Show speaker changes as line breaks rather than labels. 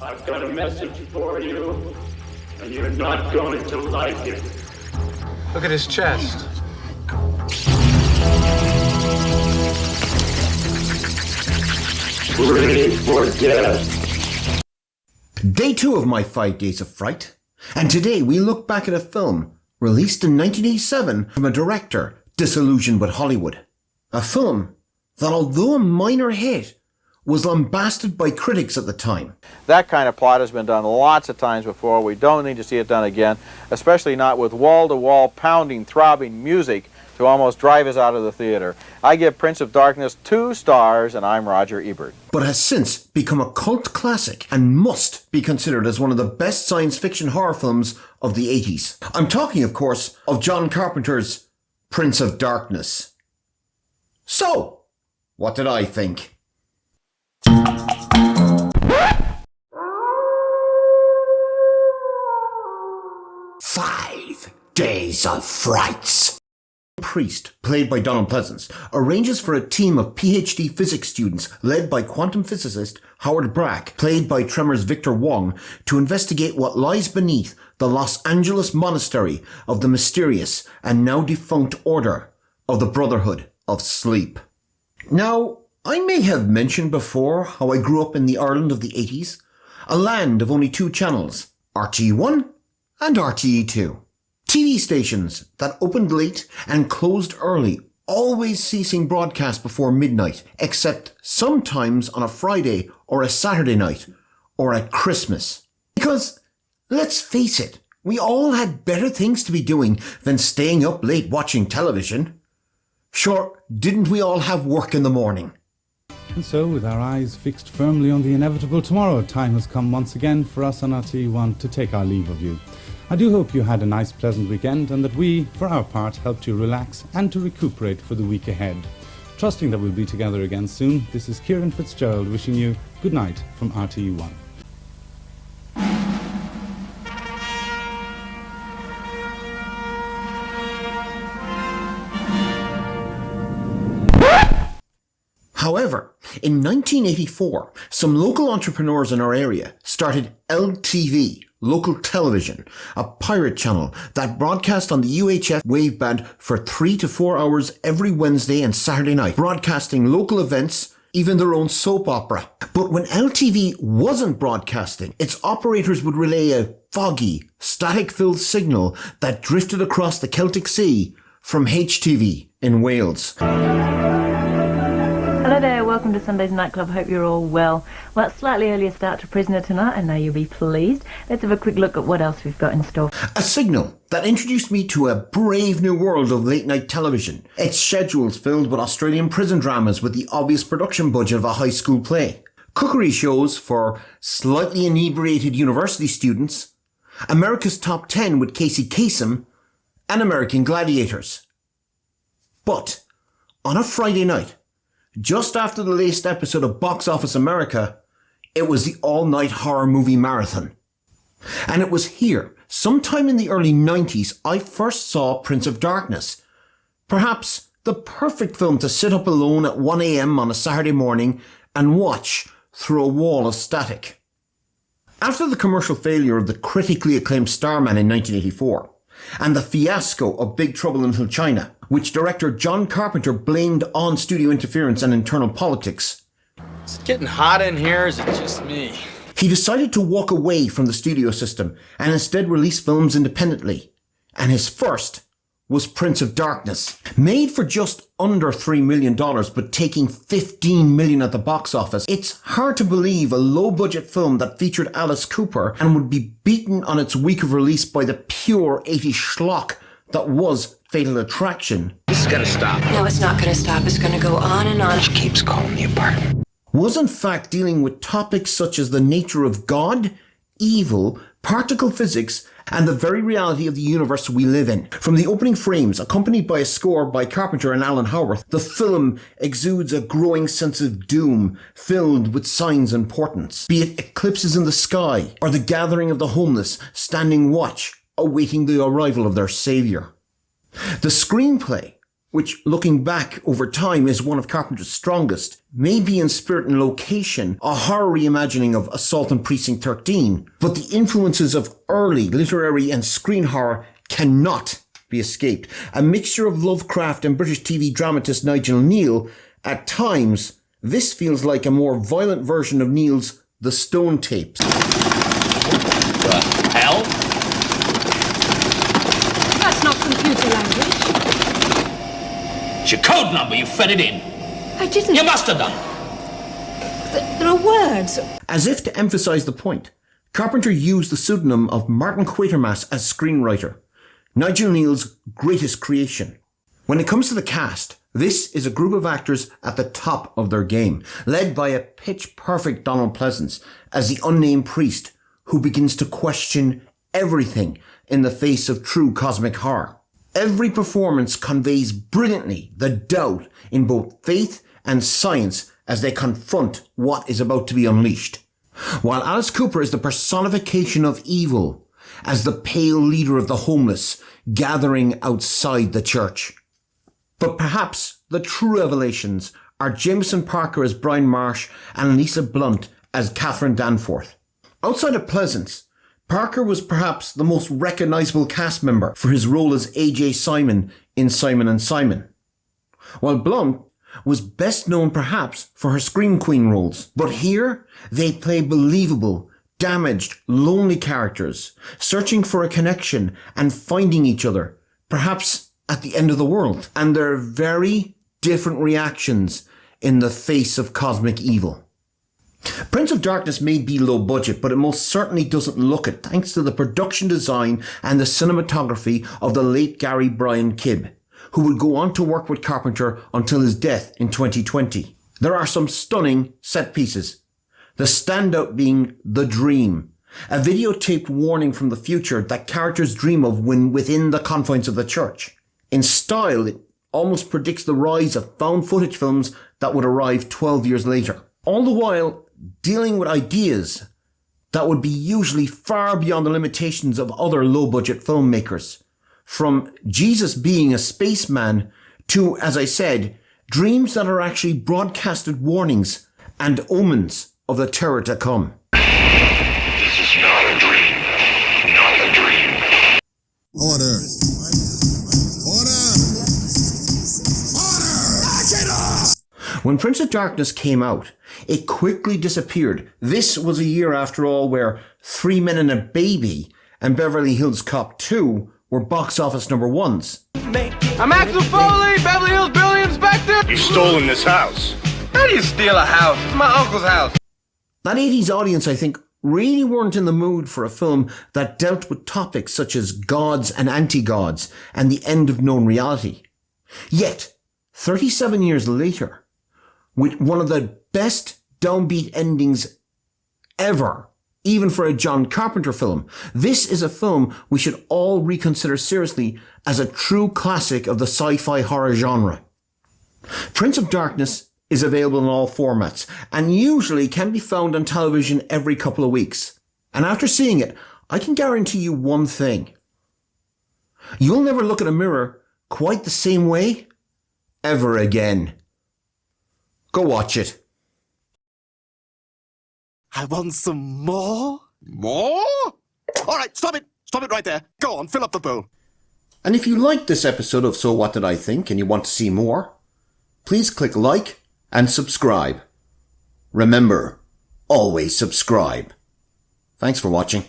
I've got a message for you, and you're not going to like it.
Look at his chest.
Ready for death.
Day 2 of my 5 Days of Fright, and today we look back at a film released in 1987 from a director disillusioned with Hollywood. A film that, although a minor hit, was lambasted by critics at the time.
That kind of plot has been done lots of times before. We don't need to see it done again, especially not with wall-to-wall pounding, throbbing music to almost drive us out of the theater. I give Prince of Darkness 2 stars, and I'm Roger Ebert.
But has since become a cult classic and must be considered as one of the best science fiction horror films of the 80s. I'm talking, of course, of John Carpenter's Prince of Darkness. So, what did I think? 5 Days of Frights. Priest, played by Donald Pleasance, arranges for a team of PhD physics students led by quantum physicist Howard Brack, played by Tremor's Victor Wong, to investigate what lies beneath the Los Angeles monastery of the mysterious and now defunct Order of the Brotherhood of Sleep. Now, I may have mentioned before how I grew up in the Ireland of the 80s, a land of only 2 channels, RTE1 and RTE2. TV stations that opened late and closed early, always ceasing broadcast before midnight, except sometimes on a Friday or a Saturday night, or at Christmas. Because, let's face it, we all had better things to be doing than staying up late watching television. Sure, didn't we all have work in the morning?
And so, with our eyes fixed firmly on the inevitable tomorrow, time has come once again for us on RTE1 to take our leave of you. I do hope you had a nice pleasant weekend and that we, for our part, helped you relax and to recuperate for the week ahead. Trusting that we'll be together again soon, this is Kieran Fitzgerald wishing you good night from RTE1.
However, in 1984, some local entrepreneurs in our area started LTV, Local Television, a pirate channel that broadcast on the UHF waveband for 3 to 4 hours every Wednesday and Saturday night, broadcasting local events, even their own soap opera. But when LTV wasn't broadcasting, its operators would relay a foggy, static-filled signal that drifted across the Celtic Sea from HTV in Wales.
Hello there, welcome to Sunday's Nightclub. Hope you're all well. Well, slightly earlier start to Prisoner tonight, and now you'll be pleased. Let's have a quick look at what else we've got in store.
A signal that introduced me to a brave new world of late-night television. Its schedules filled with Australian prison dramas with the obvious production budget of a high school play. Cookery shows for slightly inebriated university students. America's Top 10 with Casey Kasem, and American Gladiators. But, on a Friday night, just after the latest episode of Box Office America, it was the all-night horror movie marathon. And it was here, sometime in the early 90s, I first saw Prince of Darkness. Perhaps the perfect film to sit up alone at 1 a.m. on a Saturday morning and watch through a wall of static. After the commercial failure of the critically acclaimed Starman in 1984, and the fiasco of Big Trouble in Little China, which director John Carpenter blamed on studio interference and internal politics,
Is it getting hot in here, or is it just me?
he decided to walk away from the studio system and instead release films independently. And his first was Prince of Darkness. Made for just under $3 million, but taking $15 million at the box office, it's hard to believe a low-budget film that featured Alice Cooper and would be beaten on its week of release by the pure 80s schlock that was Fatal Attraction.
This is gonna stop.
No, it's not gonna stop. It's gonna go on and on.
Just keeps calling me apart.
Was in fact dealing with topics such as the nature of God, evil, particle physics, and the very reality of the universe we live in. From the opening frames, accompanied by a score by Carpenter and Alan Howarth, the film exudes a growing sense of doom, filled with signs and portents, be it eclipses in the sky, or the gathering of the homeless standing watch, awaiting the arrival of their saviour. The screenplay which looking back over time is one of Carpenter's strongest, may be in spirit and location a horror reimagining of Assault on Precinct 13, but the influences of early literary and screen horror cannot be escaped. A mixture of Lovecraft and British TV dramatist Nigel Neal, at times this feels like a more violent version of Neal's The Stone Tapes.
The hell?
That's not computer language.
It's your code number, you fed it in.
I didn't.
You must have done.
There are words.
As if to emphasise the point, Carpenter used the pseudonym of Martin Quatermass as screenwriter, Nigel Neal's greatest creation. When it comes to the cast, this is a group of actors at the top of their game, led by a pitch-perfect Donald Pleasance as the unnamed priest who begins to question everything in the face of true cosmic horror. Every performance conveys brilliantly the doubt in both faith and science as they confront what is about to be unleashed. While Alice Cooper is the personification of evil, as the pale leader of the homeless gathering outside the church. But perhaps the true revelations are Jameson Parker as Brian Marsh and Lisa Blunt as Catherine Danforth. Outside of Pleasance, Parker was perhaps the most recognisable cast member for his role as A.J. Simon in Simon & Simon, while Blunt was best known perhaps for her Scream Queen roles. But here, they play believable, damaged, lonely characters, searching for a connection and finding each other, perhaps at the end of the world, and their very different reactions in the face of cosmic evil. Prince of Darkness may be low budget, but it most certainly doesn't look it thanks to the production design and the cinematography of the late Gary Brian Kibb, who would go on to work with Carpenter until his death in 2020. There are some stunning set pieces, the standout being The Dream, a videotaped warning from the future that characters dream of when within the confines of the church. In style, it almost predicts the rise of found footage films that would arrive 12 years later. All the while dealing with ideas that would be usually far beyond the limitations of other low-budget filmmakers. From Jesus being a spaceman to, as I said, dreams that are actually broadcasted warnings and omens of the terror to come.
This is not a dream. Not a dream.
Order. Order! Order! Knock it off!
When Prince of Darkness came out, it quickly disappeared. This was a year, after all, where 3 Men and a Baby and Beverly Hills Cop 2 were box office number ones.
I'm Axel Foley, Beverly Hills Billy Inspector!
You've stolen this house.
How do you steal a house? It's my uncle's house.
That 80s audience, I think, really weren't in the mood for a film that dealt with topics such as gods and anti-gods and the end of known reality. Yet, 37 years later, with one of the best downbeat endings ever, even for a John Carpenter film, this is a film we should all reconsider seriously as a true classic of the sci-fi horror genre. Prince of Darkness is available in all formats and usually can be found on television every couple of weeks. And after seeing it, I can guarantee you one thing. You'll never look at a mirror quite the same way ever again. Go watch it.
I want some more. More? All right, stop it. Stop it right there. Go on, fill up the bowl.
And if you liked this episode of So What Did I Think and you want to see more, please click like and subscribe. Remember, always subscribe. Thanks for watching.